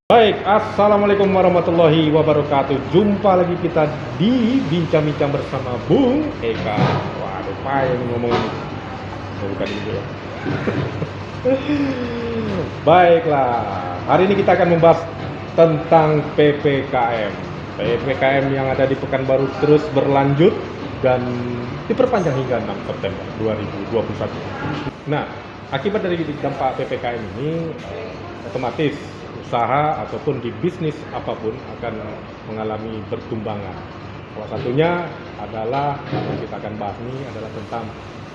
Baik, assalamualaikum warahmatullahi wabarakatuh. Jumpa lagi kita di bincang-bincang bersama Bung Eka. Waduh, payah nih ngomong ini. Bukan ini ya. Baiklah, hari ini kita akan membahas tentang PPKM. PPKM yang ada di Pekanbaru terus berlanjut dan diperpanjang hingga 6 September 2021. Nah, akibat dari dampak PPKM ini, otomatis usaha ataupun di bisnis apapun akan mengalami pertumbangan. Salah satunya adalah yang kita akan bahas ini adalah tentang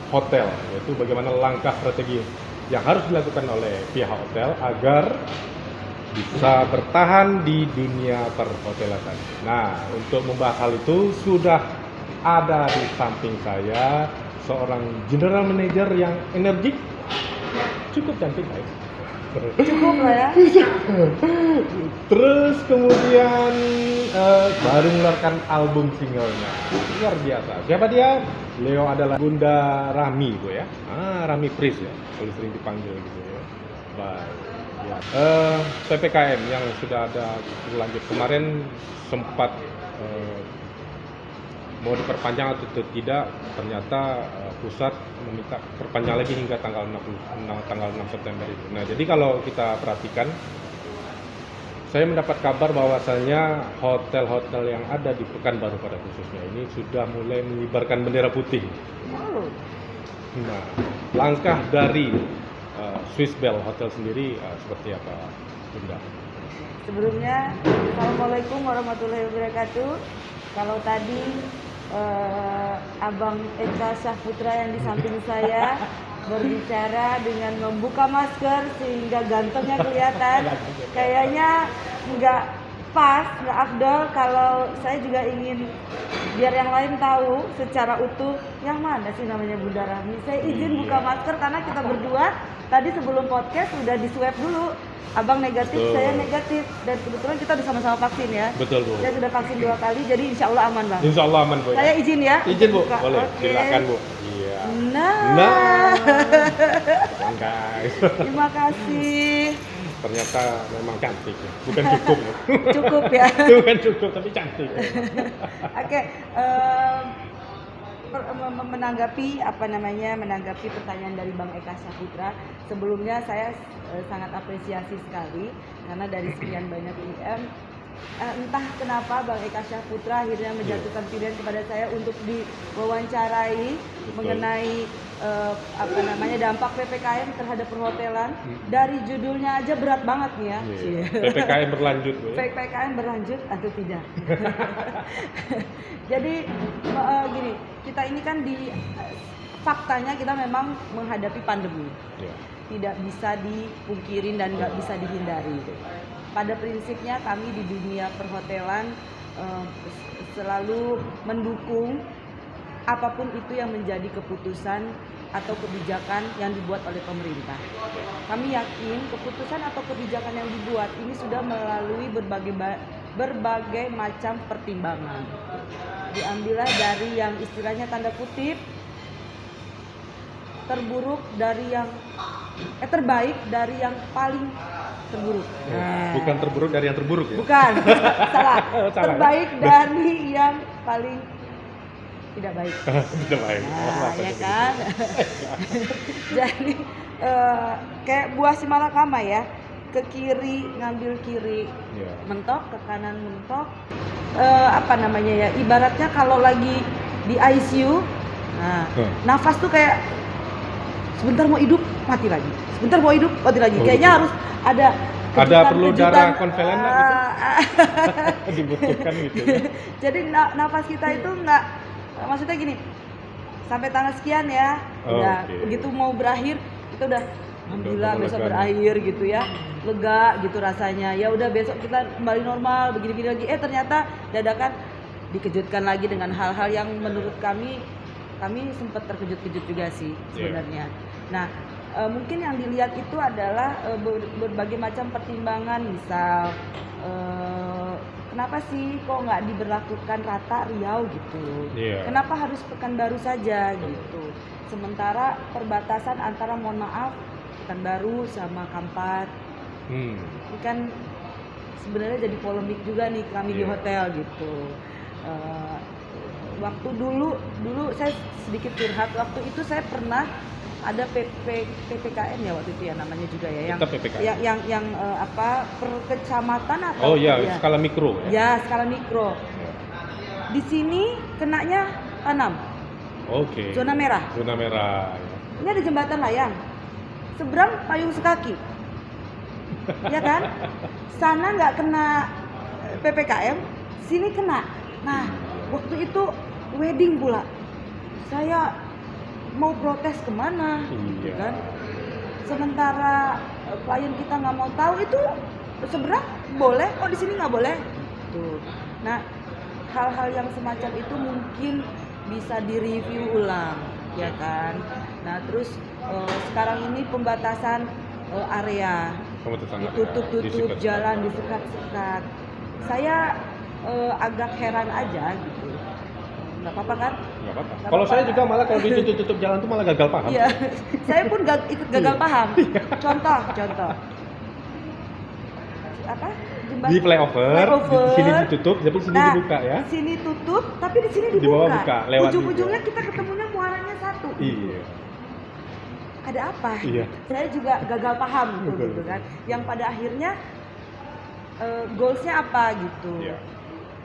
hotel, yaitu bagaimana langkah strategi yang harus dilakukan oleh pihak hotel agar bisa bertahan di dunia perhotelan. Nah, untuk membahas hal itu sudah ada di samping saya seorang general manager yang energik, cukup cantik guys. Cukup lah ya. Terus kemudian baru mengeluarkan album singlenya, luar biasa. Siapa dia? Leo adalah Bunda Rami, Bu ya. Rami Pris ya, kalau sering dipanggil gitu ya. Baik. Ya. PPKM yang sudah ada berlanjut kemarin sempat mau diperpanjang atau tidak, ternyata pusat meminta perpanjang lagi hingga tanggal 6 September itu. Nah, jadi kalau kita perhatikan, saya mendapat kabar bahwasanya hotel-hotel yang ada di Pekanbaru pada khususnya ini sudah mulai mengibarkan bendera putih. Nah, langkah dari Swiss Bell Hotel sendiri seperti apa, Bunda? Sebelumnya, Assalamualaikum warahmatullahi wabarakatuh. Kalau tadi Abang Eka Syahputra yang di samping saya berbicara dengan membuka masker sehingga gantengnya kelihatan, kayaknya nggak pas, nggak afdol kalau saya juga ingin biar yang lain tahu secara utuh yang mana sih namanya Bunda Rami. Saya izin buka masker karena kita berdua tadi sebelum podcast udah di swab dulu. Abang negatif, betul. Saya negatif, dan kebetulan kita udah sama-sama vaksin ya. Betul, Bu. Saya sudah vaksin 2 kali, jadi insya Allah aman, Bang. Insya Allah aman, Bu. Saya izin ya. Izin, Bu. Buka. Boleh. Okay. Silakan, Bu. Iya. Nah. Guys. Terima kasih. Ternyata memang cantik ya. Bukan cukup. Cukup ya. Bukan cukup, tapi cantik. Oke. Menanggapi pertanyaan dari Bang Eka Syahputra. Sebelumnya saya sangat apresiasi sekali karena dari sekian banyak IM entah kenapa Bang Eka Syahputra akhirnya menjatuhkan pilihan kepada saya untuk diwawancarai mengenai dampak PPKM terhadap perhotelan. Dari judulnya aja berat banget nih ya. PPKM berlanjut, Bu. PPKM berlanjut atau tidak? Jadi gini, kita ini kan faktanya kita memang menghadapi pandemi. Tidak bisa dipungkirin dan nggak bisa dihindari. Pada prinsipnya kami di dunia perhotelan selalu mendukung apapun itu yang menjadi keputusan atau kebijakan yang dibuat oleh pemerintah. Kami yakin keputusan atau kebijakan yang dibuat ini sudah melalui berbagai macam pertimbangan. Diambillah dari yang istilahnya tanda kutip terbaik dari yang paling terburuk. Bukan terburuk dari yang terburuk ya? Bukan, salah. Terbaik dari yang paling tidak baik. Tidak baik. Ya kan? Jadi kayak buah si malakama ya. Ke kiri ngambil kiri, mentok, ke kanan mentok. Ibaratnya kalau lagi di ICU, nafas tuh kayak sebentar mau hidup mati lagi, sebentar mau hidup mati lagi. Kayaknya gitu. Harus ada perlu darah konvalen gitu. Dibutuhkan gitu ya. Jadi nafas kita itu nggak, maksudnya gini, sampai tanggal sekian ya, udah begitu mau berakhir kita udah alhamdulillah besok berakhir gitu ya, lega gitu rasanya. Ya udah besok kita kembali normal begini-begini lagi. Ternyata dadakan dikejutkan lagi dengan hal-hal yang menurut kami sempat terkejut-kejut juga sih sebenarnya. Nah, mungkin yang dilihat itu adalah berbagai macam pertimbangan, misal kenapa sih kok nggak diberlakukan rata Riau gitu? Kenapa harus Pekanbaru saja gitu? Sementara perbatasan antara, mohon maaf, Pekanbaru sama Kampar, ini kan sebenarnya jadi polemik juga nih kami di Iya. hotel gitu. Waktu dulu saya sedikit curhat, waktu itu saya pernah ada PPKM ya waktu itu ya namanya juga ya, yang Kita PPKM. yang apa, per kecamatan atau Oh iya, skala mikro ya. ya skala mikro. Di sini kenanya 6, Oke. zona merah. Zona merah. Ini ada jembatan layang, seberang payung sekaki, ya kan? Sana nggak kena PPKM, sini kena. Nah, waktu itu wedding pula, saya mau protes kemana, gitu Iya. kan? Sementara klien kita nggak mau tahu, itu seberang boleh, kok di sini nggak boleh. Tuh. Nah, hal-hal yang semacam itu mungkin bisa direview ulang, ya kan? Nah, terus sekarang ini pembatasan area, Pembatasan area, ditutup disikat-sikat. jalan, disekat-sekat. Saya agak heran aja gitu. Nggak apa-apa kan? Nggak apa-apa. Nggak Kalau saya apa-apa. juga malah kalau ditutup jalan tuh malah gagal paham. Iya, saya pun ikut gagal paham. Contoh, apa? Di flyover, di sini ditutup, tapi di sini Nah, dibuka ya. di sini tutup, tapi di sini Di dibuka. bawah buka, lewat Ujung-ujungnya kita ketemunya muaranya satu. Iya. Ada apa? Iya. Saya juga gagal paham tuh, Betul. gitu kan. Yang pada akhirnya goalsnya apa gitu. Iya.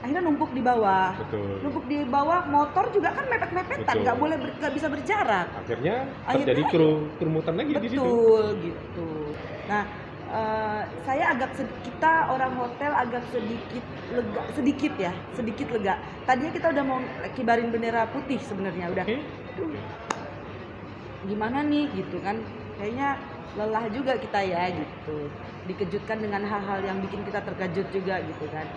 Akhirnya numpuk di bawah. Betul. Numpuk di bawah, motor juga kan mepet-mepetan, Betul. nggak bisa berjarak. Akhirnya terjadi kerumutan lagi di situ. Betul gitu. Nah, saya kita orang hotel agak sedikit lega. Tadinya kita udah mau kibarin bendera putih sebenarnya, udah. Oke. Aduh, gimana nih gitu kan? Kayaknya lelah juga kita ya gitu. Dikejutkan dengan hal-hal yang bikin kita terkejut juga gitu kan.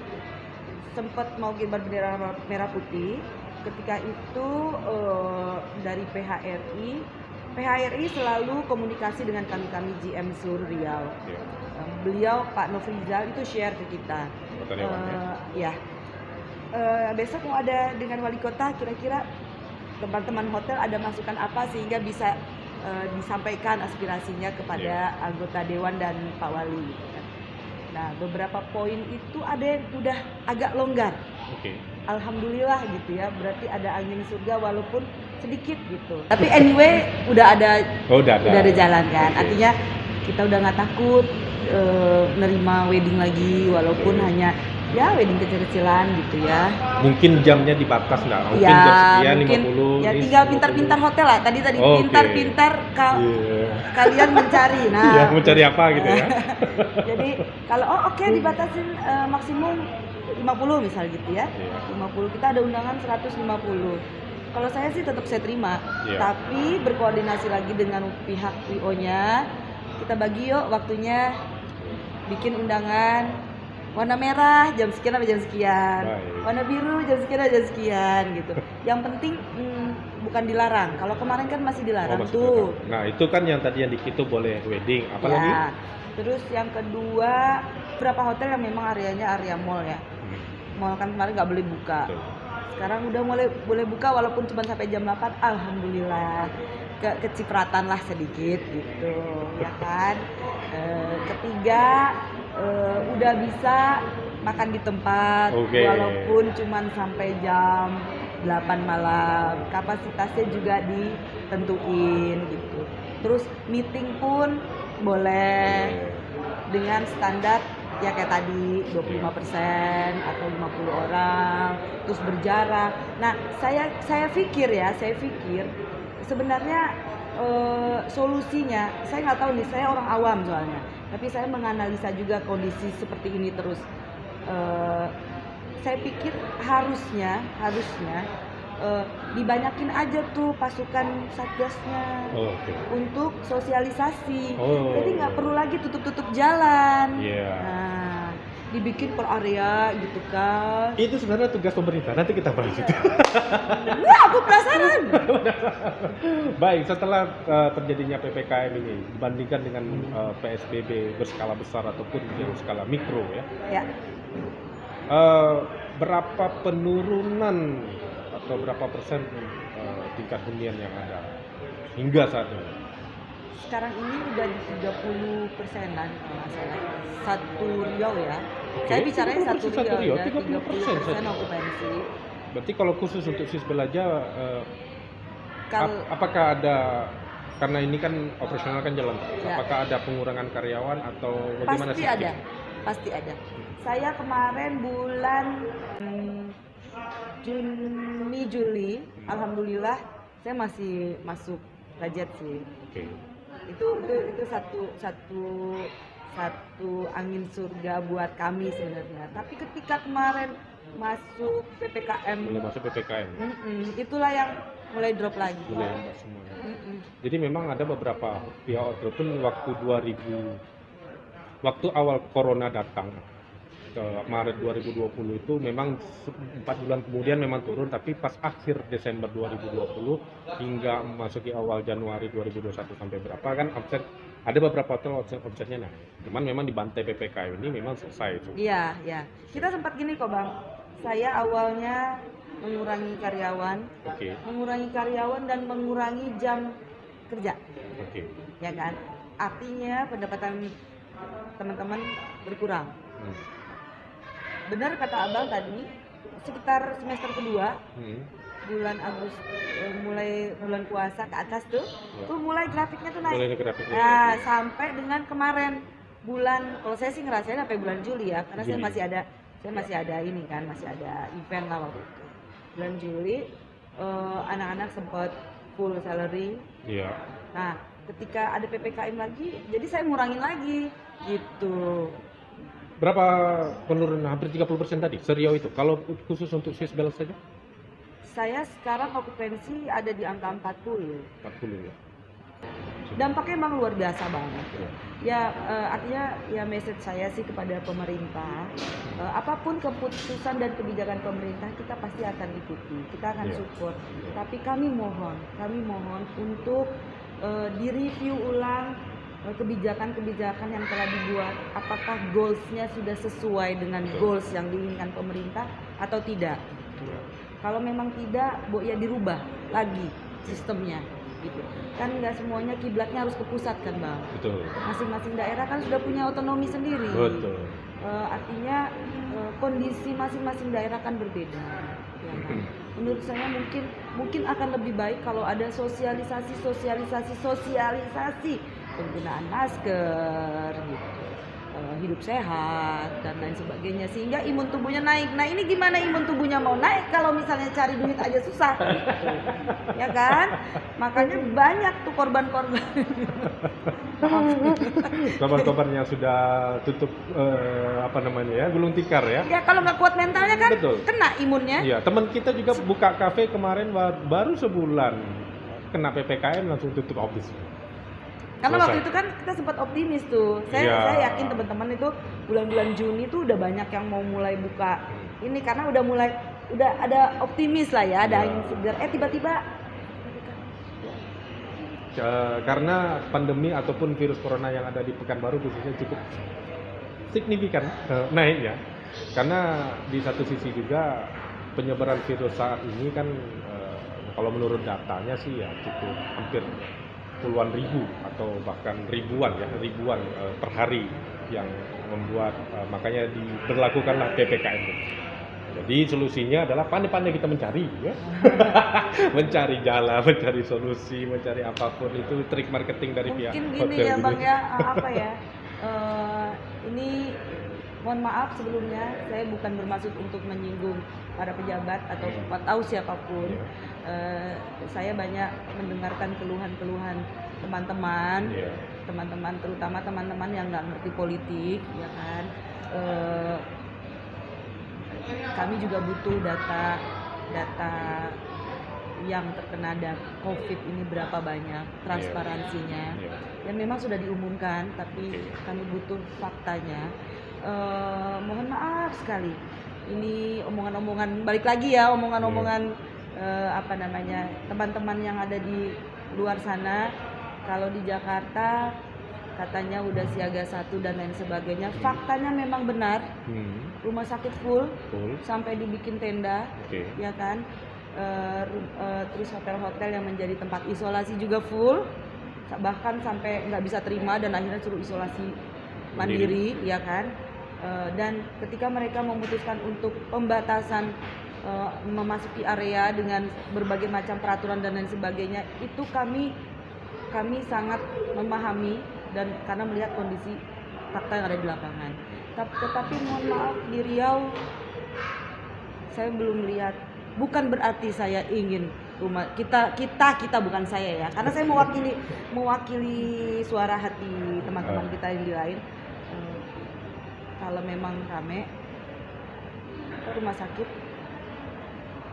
Sempat mau kibar bendera merah putih, ketika itu dari PHRI selalu komunikasi dengan kami GM seluruh Riau. Iya. Beliau Pak Nofrizal itu share ke kita. Kota Dewan ya. Ya. Besok mau ada dengan wali kota, kira-kira teman-teman hotel ada masukan apa sehingga bisa disampaikan aspirasinya kepada anggota dewan dan Pak Wali. Gitu kan. Nah, beberapa poin itu ada yang udah agak longgar. Oke. Alhamdulillah gitu ya, berarti ada angin surga walaupun sedikit gitu. Tapi anyway udah ada jalan kan. Oke. Artinya kita udah nggak takut nerima wedding lagi walaupun hanya ya wedding kecil-kecilan gitu ya. Mungkin jamnya dibatas nggak? Mungkin Ya, jam sekian mungkin 50. ya ini tinggal 50. pintar-pintar hotel lah. Tadi Oke. pintar-pintar Iya. kalian mencari. Nah, Iya, mencari apa gitu ya. jadi kalau oke, dibatasin maksimum 50 misal gitu ya. Iya. 50, kita ada undangan 150. Kalau saya sih tetap saya terima, Iya. tapi berkoordinasi lagi dengan pihak WO-nya. Kita bagi yuk waktunya, bikin undangan warna merah jam sekian sampai jam sekian, Baik. warna biru jam sekian sampai jam sekian gitu. Yang penting bukan dilarang. Kalau kemarin kan masih dilarang masih tuh. dilarang. Nah, itu kan yang tadi yang di Kito boleh wedding. Apa lagi? Ya. Terus yang kedua, beberapa hotel yang memang areanya area mall ya. Mall kan kemarin nggak boleh buka. Betul. Sekarang udah boleh buka walaupun cuma sampai jam 8. Alhamdulillah. Kecipratan lah sedikit gitu, ya kan. Ketiga, udah bisa makan di tempat. Oke. Walaupun cuma sampai jam 8 malam. Kapasitasnya juga ditentuin gitu. Terus meeting pun boleh dengan standar ya kayak tadi 25% atau 50 orang, terus berjarak. Nah, saya pikir sebenarnya solusinya, saya nggak tahu nih, saya orang awam soalnya, tapi saya menganalisa juga kondisi seperti ini terus. Saya pikir harusnya dibanyakin aja tuh pasukan satgasnya. Oke. Untuk sosialisasi. Oh. Jadi nggak perlu lagi tutup jalan. Iya. Nah, dibikin per area gitu kan. Itu sebenarnya tugas pemerintah. Nanti kita bahas itu. Enggak, aku penasaran. Baik, setelah terjadinya PPKM ini dibandingkan dengan PSBB berskala besar ataupun yang skala mikro ya. Ya. Berapa penurunan atau berapa persen tingkat hunian yang ada hingga saat ini? Sekarang ini udah di 30%-an kalau nggak salah. Satu Riau ya. Saya bicaranya 1 Rio ya, 30% 30% saja. okupansi. Berarti kalau khusus untuk Swiss Belaja, Kalau apakah ada, karena ini kan operasional kan jalan terus, Ya. apakah ada pengurangan karyawan atau bagaimana pasti sih? ada, pasti ada. Saya kemarin bulan Juni Juli, alhamdulillah saya masih masuk budget sih. Oke. Itu satu angin surga buat kami sebenarnya. Tapi ketika kemarin masuk PPKM, Mulai masuk PPKM. itulah yang mulai drop lagi. Mulai lambat semua. Mm-mm. Jadi memang ada beberapa pihak hotel pun waktu awal corona datang ke Maret 2020 itu memang 4 bulan kemudian memang turun, tapi pas akhir Desember 2020 hingga memasuki awal Januari 2021 sampai berapa kan omset, ada beberapa hotel omsetnya naik. Cuman memang di bantai PPKM ini memang selesai itu. Iya, ya. Kita sempat gini kok Bang. Saya awalnya mengurangi karyawan dan mengurangi jam kerja, Oke. ya kan? Artinya pendapatan teman-teman berkurang. Benar kata Abang tadi, sekitar semester kedua, bulan mulai bulan puasa ke atas tuh, tuh mulai grafiknya tuh naik. Mulai grafiknya. Nah, sampai dengan kemarin kalau saya sih ngerasain sampai bulan Juli ya, karena saya masih ada ini kan, masih ada event lah waktu itu. Bulan Juli, anak-anak sempat full salary. Iya. Nah, ketika ada PPKM lagi, jadi saya ngurangin lagi, gitu. Berapa penurunan? Hampir 30% tadi, seriau itu. Kalau khusus untuk Swiss Bell saja? Saya sekarang okupansi ada di angka 40. 40 ya. Dampaknya emang luar biasa banget. Ya. Ya, artinya ya message saya sih kepada pemerintah, apapun keputusan dan kebijakan pemerintah kita pasti akan ikuti, kita akan support. Tapi kami mohon untuk direview ulang kebijakan-kebijakan yang telah dibuat, apakah goals-nya sudah sesuai dengan goals yang diinginkan pemerintah atau tidak. Kalau memang tidak, ya dirubah lagi sistemnya, gitu. Kan nggak semuanya kiblatnya harus ke pusat kan Bang. Betul. Masing-masing daerah kan sudah punya otonomi sendiri. Betul. Artinya kondisi masing-masing daerah kan berbeda. Ya kan? Menurut saya mungkin akan lebih baik kalau ada sosialisasi penggunaan masker, gitu, hidup sehat dan lain sebagainya, sehingga imun tubuhnya naik. Nah ini gimana imun tubuhnya mau naik kalau misalnya cari duit aja susah, gitu. Ya kan? Makanya banyak tuh korban-korban. Korban-korban yang sudah tutup gulung tikar ya. Ya kalau nggak kuat mentalnya kan kena imunnya. Iya, teman kita juga buka kafe kemarin baru sebulan kena PPKM langsung tutup habis. Karena waktu itu kan kita sempat optimis tuh. Saya yakin teman-teman itu bulan-bulan Juni tuh udah banyak yang mau mulai buka ini karena udah ada optimis lah ya, ada angin segar. Tiba-tiba karena pandemi ataupun virus corona yang ada di Pekanbaru khususnya cukup signifikan naiknya. Karena di satu sisi juga penyebaran virus saat ini kan kalau menurut datanya sih ya cukup hampir puluhan ribu atau bahkan ribuan per hari yang membuat makanya diberlakukanlah PPKM. Jadi solusinya adalah pandai-pandai kita mencari ya. Mencari jalan, mencari solusi, mencari apapun itu trik marketing dari pihak hotel. Mungkin gini ya Bang ya, ini mohon maaf sebelumnya, saya bukan bermaksud untuk menyinggung para pejabat atau siapapun. Saya banyak mendengarkan keluhan-keluhan teman-teman, terutama teman-teman yang nggak ngerti politik, ya kan. Kami juga butuh data yang terkena COVID ini berapa banyak, transparansinya. Dan memang sudah diumumkan, tapi kami butuh faktanya. Mohon maaf sekali, ini omongan-omongan balik lagi ya, omongan-omongan teman-teman yang ada di luar sana. Kalau di Jakarta katanya udah siaga 1 dan lain sebagainya, faktanya memang benar. Rumah sakit full sampai dibikin tenda, ya kan. Terus hotel-hotel yang menjadi tempat isolasi juga full, bahkan sampai nggak bisa terima dan akhirnya suruh isolasi mandiri, ya kan. Dan ketika mereka memutuskan untuk pembatasan memasuki area dengan berbagai macam peraturan dan lain sebagainya, itu kami sangat memahami dan karena melihat kondisi fakta yang ada di lapangan. Tetapi mohon maaf, di Riau saya belum lihat. Bukan berarti saya ingin rumah kita bukan saya ya, karena saya mewakili suara hati teman-teman kita yang di lain. Kalau memang rame ke rumah sakit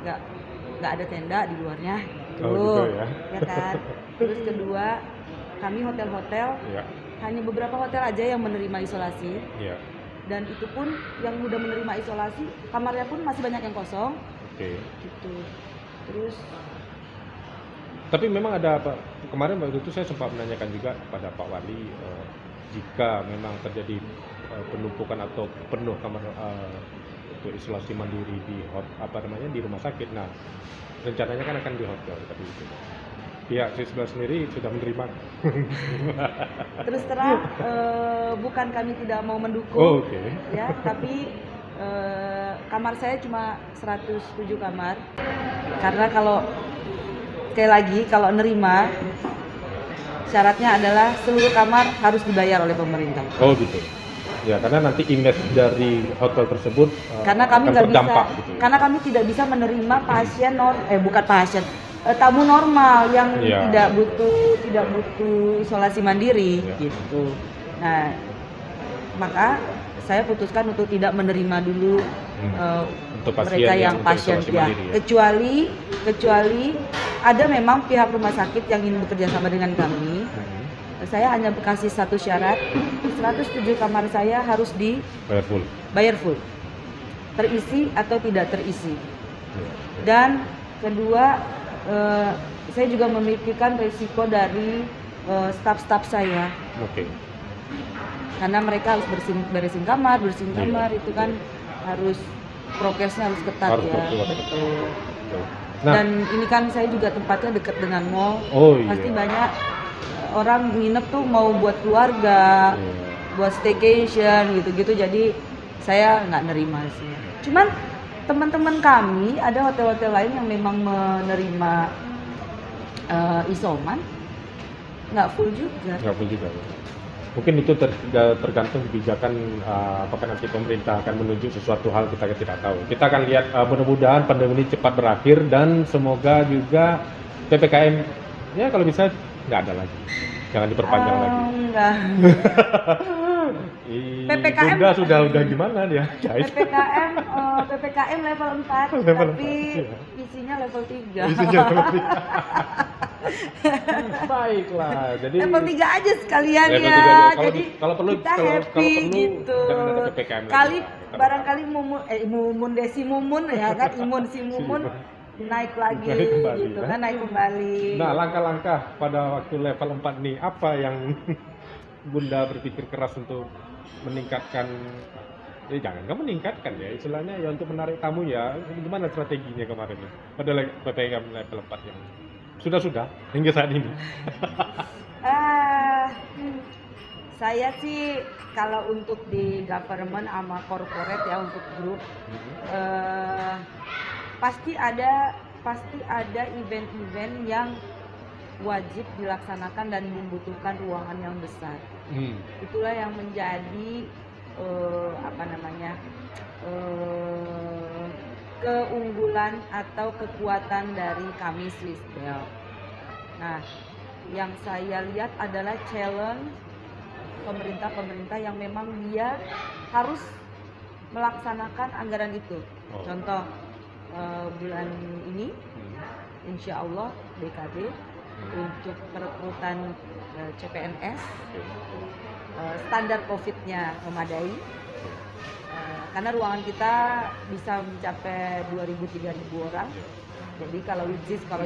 nggak ada tenda di luarnya gitu, ya kan. Terus kedua, kami hotel-hotel hanya beberapa hotel aja yang menerima isolasi, dan itu pun yang udah menerima isolasi kamarnya pun masih banyak yang kosong. Gitu. Terus tapi memang ada apa, kemarin waktu itu saya sempat menanyakan juga kepada Pak Wali, jika memang terjadi penumpukan atau penuh kamar untuk isolasi mandiri di di rumah sakit. Nah, rencananya kan akan di hotel tadi itu. Pihak Siswa sendiri sudah menerima. Terus terang, bukan kami tidak mau mendukung, ya, tapi kamar saya cuma 107 kamar. Karena sekali lagi kalau nerima syaratnya adalah seluruh kamar harus dibayar oleh pemerintah. Oh gitu. Ya, karena nanti image dari hotel tersebut karena kami nggak bisa, gitu. Karena kami tidak bisa menerima tamu normal yang tidak butuh isolasi mandiri gitu. Nah, maka saya putuskan untuk tidak menerima dulu untuk mereka yang pasien ya. Kecuali ada memang pihak rumah sakit yang ingin bekerja sama dengan kami. Saya hanya kasih satu syarat, 107 kamar saya harus bayar full, terisi atau tidak terisi. Dan kedua, saya juga memikirkan risiko dari staf-staf saya. Karena mereka harus beresin kamar itu kan harus prokesnya harus ketat ya. Betul. Nah, dan ini kan saya juga tempatnya dekat dengan mall. Pasti banyak orang nginep tuh mau buat keluarga, buat staycation gitu-gitu. Jadi saya nggak nerima sih. Cuman teman-teman kami ada hotel-hotel lain yang memang menerima isoman, nggak full juga. Mungkin itu tergantung kebijakan apakah nanti pemerintah akan menunjuk sesuatu hal, kita tidak tahu. Kita akan lihat, mudah-mudahan pandemi ini cepat berakhir dan semoga juga PPKM ya kalau bisa nggak ada lagi, jangan diperpanjang lagi. Enggak. PPKM sudah gimana dia? PPKM level 4 tapi isinya level 3. Baiklah, jadi level 3 aja sekalian ya. Jadi kalau perlu kita happy gitu. Kali barangkali mumun desi mumun ya kan, imun si mumun naik lagi gitu kan, naik kembali. Nah, langkah-langkah pada waktu level 4 nih, apa yang Bunda berpikir keras untuk meningkatkan, jangan meningkatkan ya, istilahnya ya untuk menarik tamu ya, gimana strateginya kemarin ya pada PPKM level 4 yang sudah hingga saat ini? Saya sih kalau untuk di government sama corporate ya, untuk grup pasti ada event-event yang wajib dilaksanakan dan membutuhkan ruangan yang besar. Itulah yang menjadi keunggulan atau kekuatan dari kami Swissbell. Nah, yang saya lihat adalah challenge pemerintah yang memang dia harus melaksanakan anggaran itu. Contoh, bulan ini insya Allah BKD untuk perekrutan CPNS standar COVID-nya memadai, karena ruangan kita bisa mencapai 2.000-3.000 orang. Jadi kalau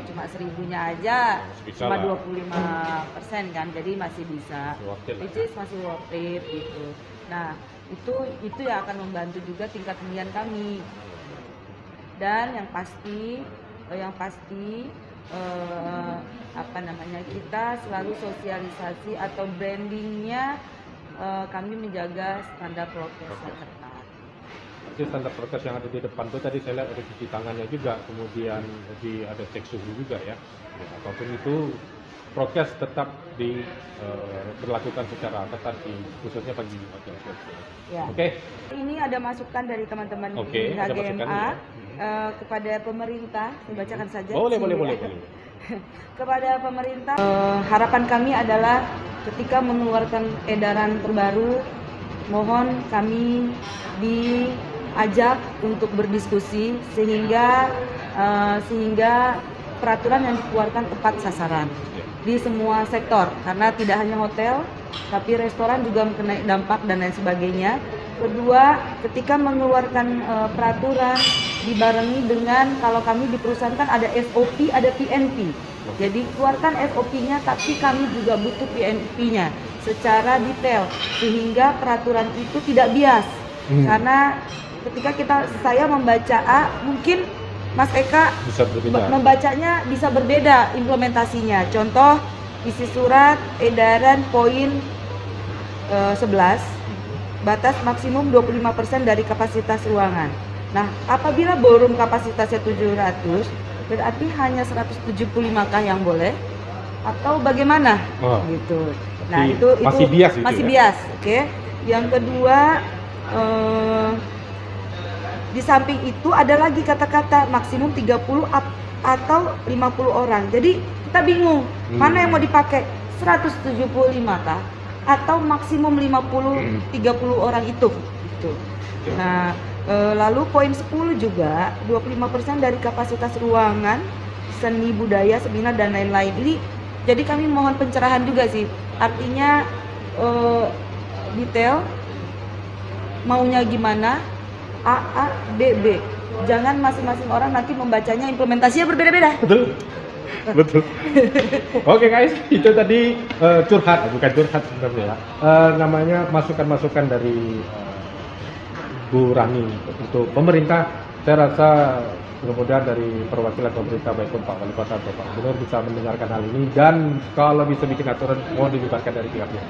cuma 1.000-nya aja cuma 25% kan, jadi masih bisa, masih worth it gitu. Nah, itu yang akan membantu juga tingkat hunian kami. Dan yang pasti kita selalu sosialisasi atau brandingnya kami menjaga standar prokes yang ketat. Jadi standar prokes yang ada di depan itu tadi saya lihat ada cuci tangannya juga, kemudian ada cek suhu juga ya. Ya, apapun itu prokes tetap diberlakukan secara ketat khususnya bagi laki-laki. Ya. Oke. Ini ada masukan dari teman-teman Oke, ada masukan HGMA ya. Kepada pemerintah. Saya bacakan saja. Boleh. Kepada pemerintah, harapan kami adalah ketika mengeluarkan edaran terbaru, mohon kami diajak untuk berdiskusi sehingga peraturan yang dikeluarkan tepat sasaran di semua sektor, karena tidak hanya hotel tapi restoran juga mengenai dampak dan lain sebagainya. Kedua, ketika mengeluarkan peraturan dibarengi dengan, kalau kami di perusahaan kan ada SOP, ada PNP. Jadi keluarkan SOP-nya tapi kami juga butuh PNP-nya secara detail sehingga peraturan itu tidak bias. Karena ketika saya membaca A, mungkin Mas Eka membacanya bisa berbeda implementasinya. Contoh isi surat edaran poin 11, batas maksimum 25% dari kapasitas ruangan. Nah, apabila ballroom kapasitasnya 700, berarti hanya 175kah yang boleh atau bagaimana? Gitu. Nah, itu masih bias. Oke. Yang kedua, di samping itu ada lagi kata-kata maksimum 30 atau 50 orang. Jadi kita bingung mana yang mau dipakai, 175kah atau maksimum 50 30 orang itu. Gitu. Nah, lalu poin 10 juga 25% dari kapasitas ruangan, seni budaya, seminar dan lain-lain. Jadi kami mohon pencerahan juga sih. Artinya detail maunya gimana, A, B, B. Jangan masing-masing orang nanti membacanya implementasinya berbeda-beda. Betul. Oke guys, itu tadi bukan curhat sebenarnya ya. Namanya masukan-masukan dari Bu Rani untuk pemerintah. Saya rasa mudah-mudahan dari perwakilan pemerintah baik pun Pak Wali Kota atau Pak Gubernur bisa mendengarkan hal ini, dan kalau bisa bikin aturan mohon dibubarkan dari pihaknya.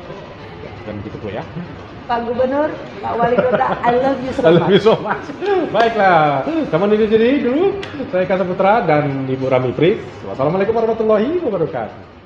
Dan gitu Bu ya. Pak Gubernur, Pak Wali Kota, I love you so much. I love you so much. Baiklah, teman ini jadi dulu. Saya Eka Saputra dan Ibu Rami Pris. Wassalamualaikum warahmatullahi wabarakatuh.